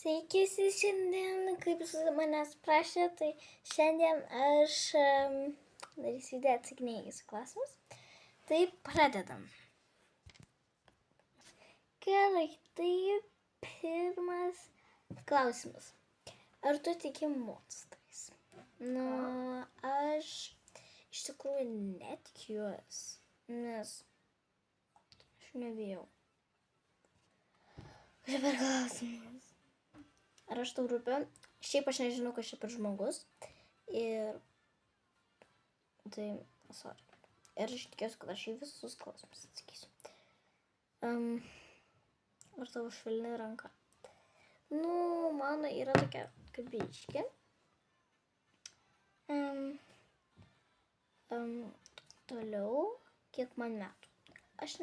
Sveiki, šiandien, kaip jūs manęs prašė, tai šiandien aš darysiu video atsakinėjus klausimus. Tai pradedam. Gerai, tai pirmas klausimas. Ar tu tiki monstrais? Nu, aš iš tikrųjų netikiuos, nes aš nebijau. Čia per klausimas. Ar aš tau rūpiu? Šiaip aš nežinau, kas čia per žmogus. Ir tai, sorry. Ir aš tikiuosi, kad aš į visus klausimus atsakysiu. Ar tavo švelni ranka? Nu, mano yra tokia kaip biškė. Toliau, kiek man metų? Aš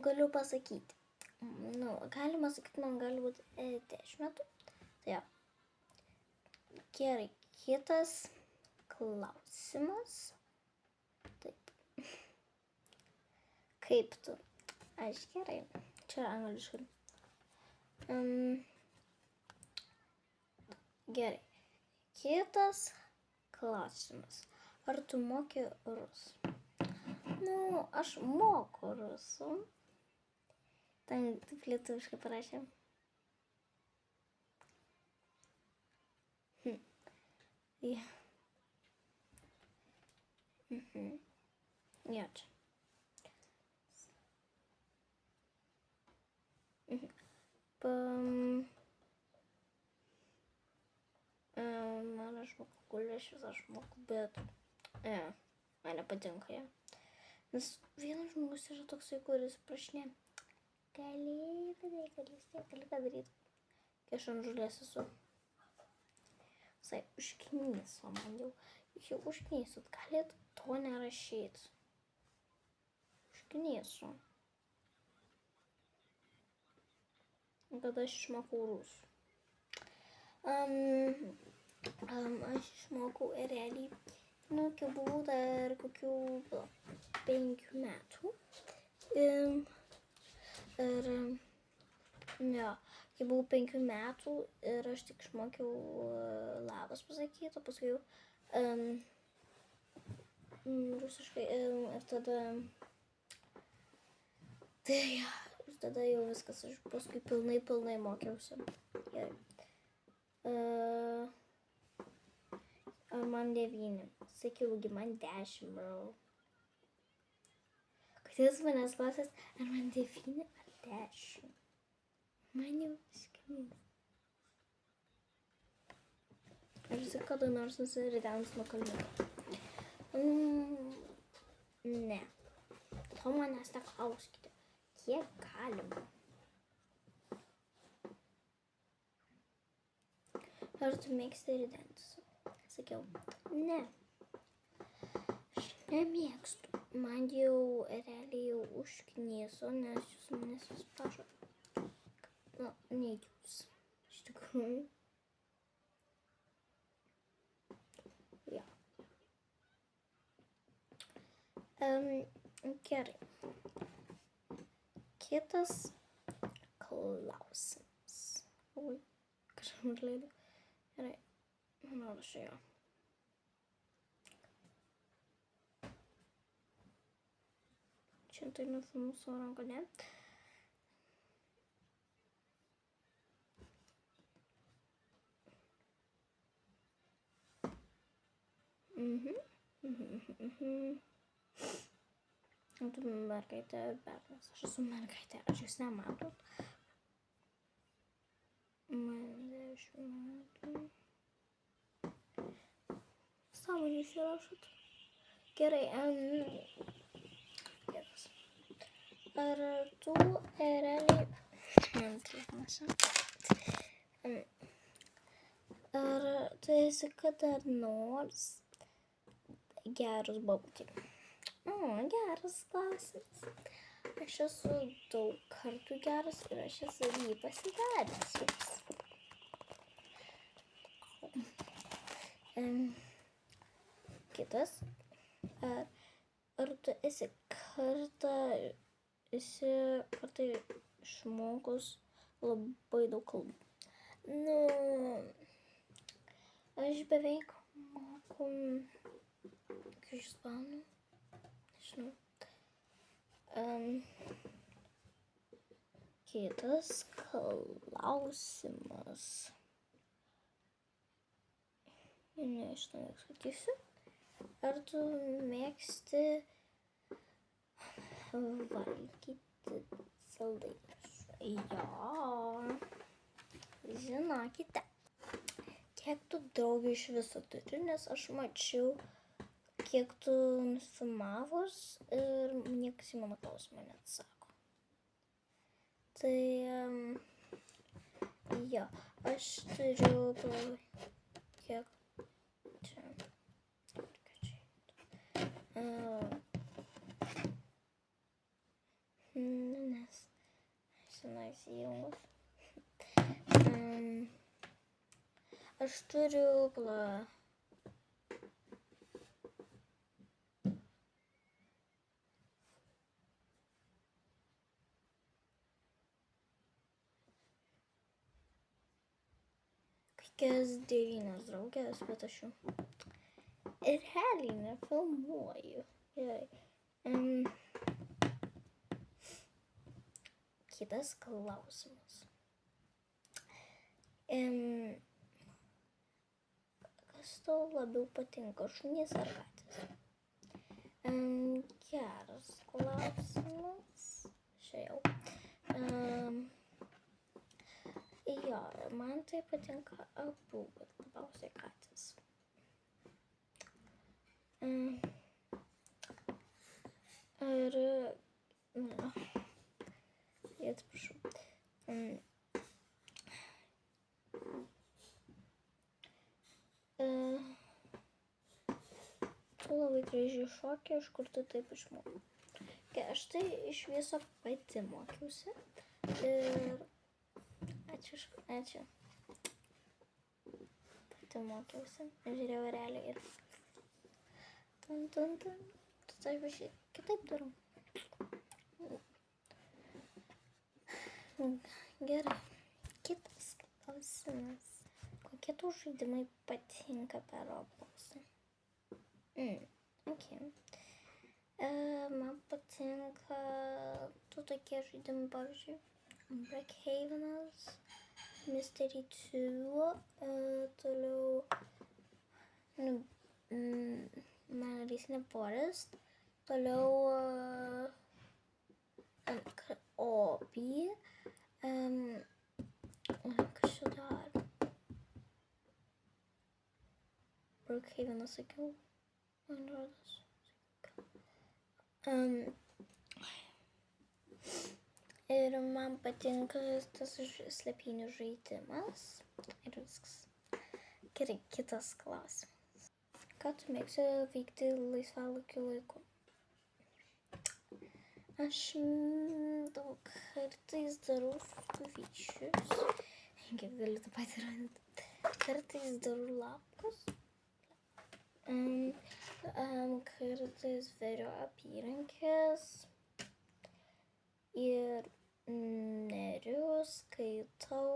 galiu pasakyti. Nu, galima sakyti, man gali būti 10 metų. Tai jo. Gerai, kitas klausimas. Taip. Kaip tu? Aš gerai. Čia angliškai. Gerai. Kitas klausimas. Ar tu moki rusų? Nu, aš moku rusų. Ten taip lietuviškai parašėm. Jo, čia. Man aš moku gulėšius, aš moku, bet man nepatinka ją. Nes vienas žmogus yra toksai, kuris prašinė. Gali padaryti. Kai aš ant žulės esu. Visai užknyso man jau. Jūs jau užknysot. Galit to nerašyti. Užknyso. Kad aš išmokau rusų. Aš išmokau realiai, nu, kai buvau dar kokių 5 metų. Ir, jo, kai buvau 5 metų ir aš tik išmokiau labas pasakyti, o paskui jau rusiškai ir tada, tai ja, ir tada jau viskas, aš paskui pilnai mokiausi. Gerai. Ar man 9? Sakiaugi, man 10, bro. Kad jūs manęs klausės, ar man 9? 10. Man jau skambės. Aš vis kada nors nusiridens nuo kalniuko. Ne. To manęs neklauskite. Kiek galima? Ar tu mėgsti ridentis? Sakiau, ne. Aš nemėgstu. Man jau realiai jau užknyso, nes jūs manęs vis prašot. Nu, ne jūs. Iš tikrųjų. Ja. Gerai. Kitas klausimas. Oi, kažkam atleido. Gerai. Manau, aš jo. Tai nufilmuoju savo ranką, ne? Tu mergaitė, bernas. Aš esu mergaitė, aš jūs nematot. Man 10 metų. Sąmonį įsirašot. Gerai, ar tu realiai... Ar tu esi kada nors geras babutė? Geras klausimas. Aš esu daug kartų geras ir aš esu jį pasidaręs jums. Kitas. Ar tu esi kartą išmokus labai daug kalbų. Nu, aš beveik moku iš ispanų. Nežinau. Kitas klausimas. Nežinau, skaitysiu. Ar tu mėgsti valgyti saldainius? Jo. Žinokite, kiek tu draugų iš viso turi, nes aš mačiau, kiek tu nufilmavus ir niekas į mano klausimą neatsako. Tai, jo, aš turiu, kiek čia, nes senai įsijungus. Aš turiu kokias 9 draugės, bet aš jų realiai nefilmuoju. Gerai. Kitas klausimas. Kas tau labiau patinka, šunys ar katės? Geras klausimas. Šiau. Jo, man tai patinka abu, bet labiausiai katės. Ir, atsiprašau. Tu labai gražiai šoki, iš kur tu taip išmokai. Aš tai iš viso pati mokiausi. Ir ačiū. Pati mokiausi. Žiūrėjau realiai ir tu aš biškai kitaip darau. Gerai. Kitas klausimas. Kokie tau žaidimai patinka per Robloxą? Okay. Man patinka tokie žaidimai, pavyzdžiui, Breakhavenas, Mystery 2, toliau Manor Forest, toliau Obi, kas čia dar? Brookhaveną sakiau, man rodos. Ir man patinka tas slėpynių žaidimas. Ir viskas. Gerai, kitas klausimas. Ką tu mėgsi veikti laisvalaikiu laiku? Aš daug kartais darau vyčius. Kaip galiu tą patį rodyti. Kartais darau lapkus. Kartais veriu apyrankės. Ir neriu, skaitau.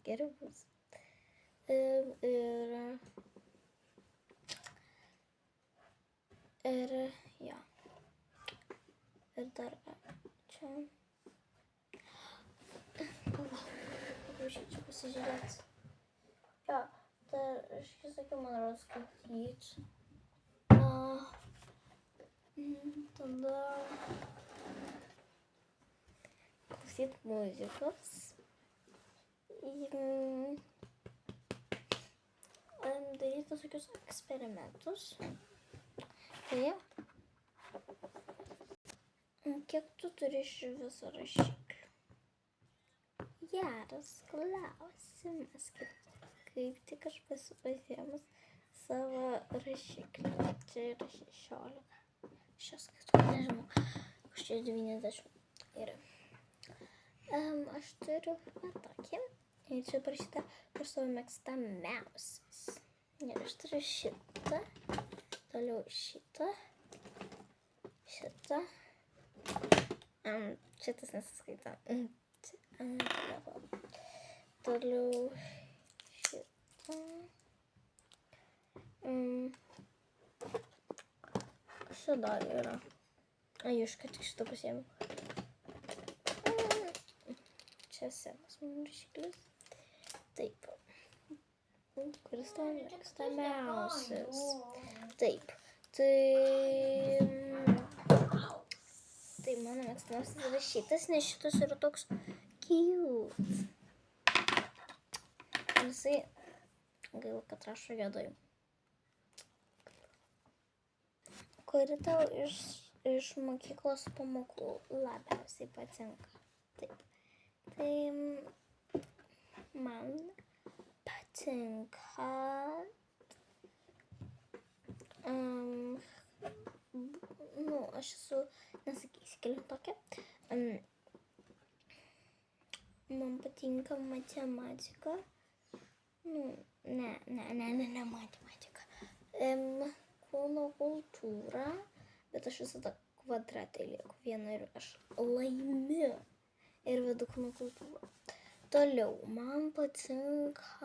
Geriau bus. Ir jo. Ir dar čia. Paprašyčiau pasižiūrėti. Jo, dar aš sakiau, man rodos skaityti. Tada klausyt muzikos. Daryti tokius eksperimentus. Tai kiek tu turi iš viso rašiklių? Geras klausimas. Kaip tik aš pasiėmus savo rašiklį. Čia yra 16. Šios skaitau, nežinau. Čia 90. Gerai. Aš turiu tokį. Ir čia parašyta, kur savo mėgstamiausias. Ir aš turiu šitą. Toliau šitą. Šitas nesiskaita. Toliau šitą. Kas čia dar yra? Aš ką tik šitą pasiėmiau. Čia senas mano rašiklis. Taip. Kuris tau mėgstamiausias? Taip. Tai mano mėgstamiausias yra šitas, nes šitas yra toks cute. Jisai gaila, kad rašo juodai. Kuri tau iš mokyklos pamokų labiausiai patinka? Taip. Tai man patinka aš esu, nesakysiu, kelintokė. Man patinka matematika. Ne matematika. Kūno kultūra, bet aš visada kvadratą lieku vieną ir aš laimiu ir vedu kūno kultūrą. Toliau, man patinka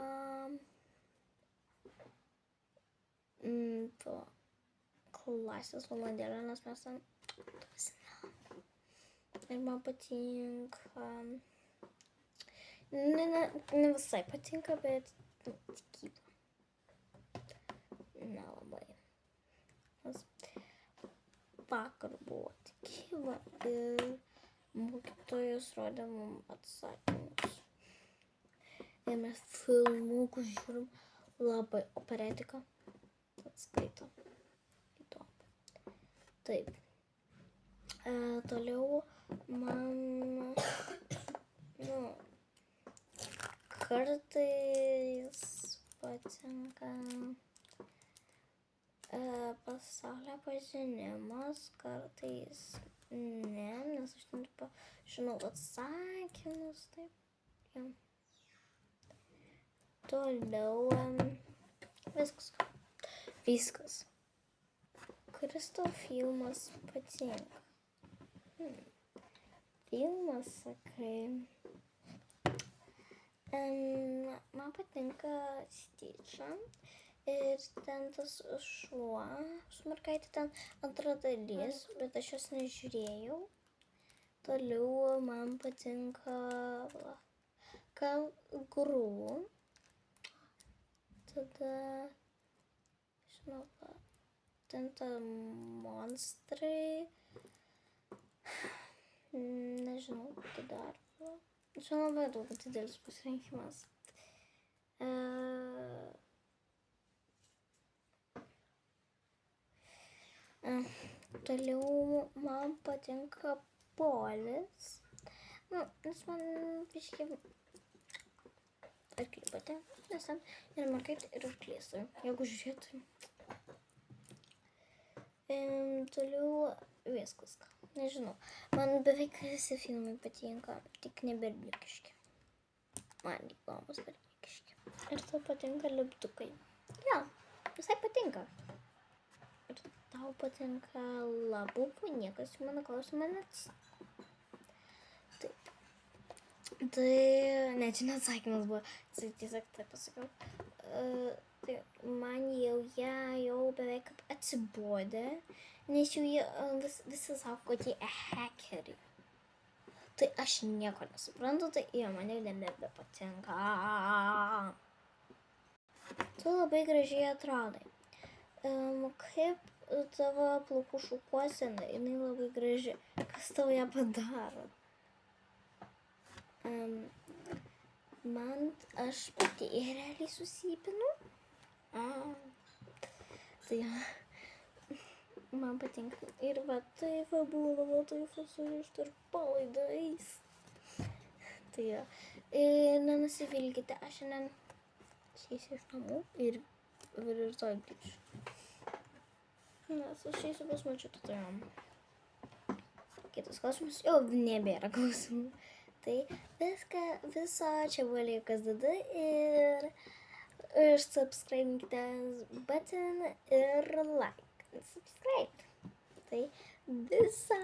klasės valandėlė, nes mes ten tūsinam. Ir man patinka, ne visai patinka, bet tikyba. Nelabai. Nes vakar buvo tikyba ir mokytojas rodė mums atsakymus. Ir mes filmukus žiūrim labai operetika. Atskaito. Taip. Toliau man, kartais patinka pasaulio pažinimas, kartais ne, nes aš ten žinau atsakymus, taip. Ja. Toliau viskas. Kuris tau filmas patinka? Filmas, sakai. Man patinka Stitchą. Ir ten tas šuo, su mergaitė ten antra dalis, bet aš jos nežiūrėjau. Toliau man patinka Kanguru. Tada, žinau, ten ta monstrai. Nežinau, tai dar buvo. Čia labai daug didelis pasirinkimas. Toliau man patinka Polis. Nes man biškį arkliai patinka, nes ten ir mergaitė ir arklys. Jeigu žiūrėtum. Toliau viskas. Nežinau. Man beveik visi filmai patinka, tik ne berniukiški. Man įdomus berniukiški. Ir tau patinka lipdukai? Jo, visai patinka. Ir tau patinka Labubu? Niekas mano klausimą neatsako. Taip. Tai, ne, čia neatsakymas buvo. Tai tiesiog taip pasakiau. Tai man jau beveik atsibodė, nes jau visi sako, kad jie hackeriai. Tai aš nieko nesuprantu, tai jie man jau nebepatinka. Tu labai gražiai atrodai. Kaip tavo plaukų šukuosena, jinai labai graži. Kas tau ją padaro? Man aš pati realiai susipinu. Tai man patinka. Ir va taip būna, va taip surišta ir palaidais. Tai nenusivilkite, aš šiandien išeisiu iš namų ir rytoj grįšiu. Nes aš eisiu pas močiutę, tai kitas klausimas, jau nebėra klausimų. Tai viso čia buvo Liekas Dada ir subscribe button ir like and subscribe. Tai visa.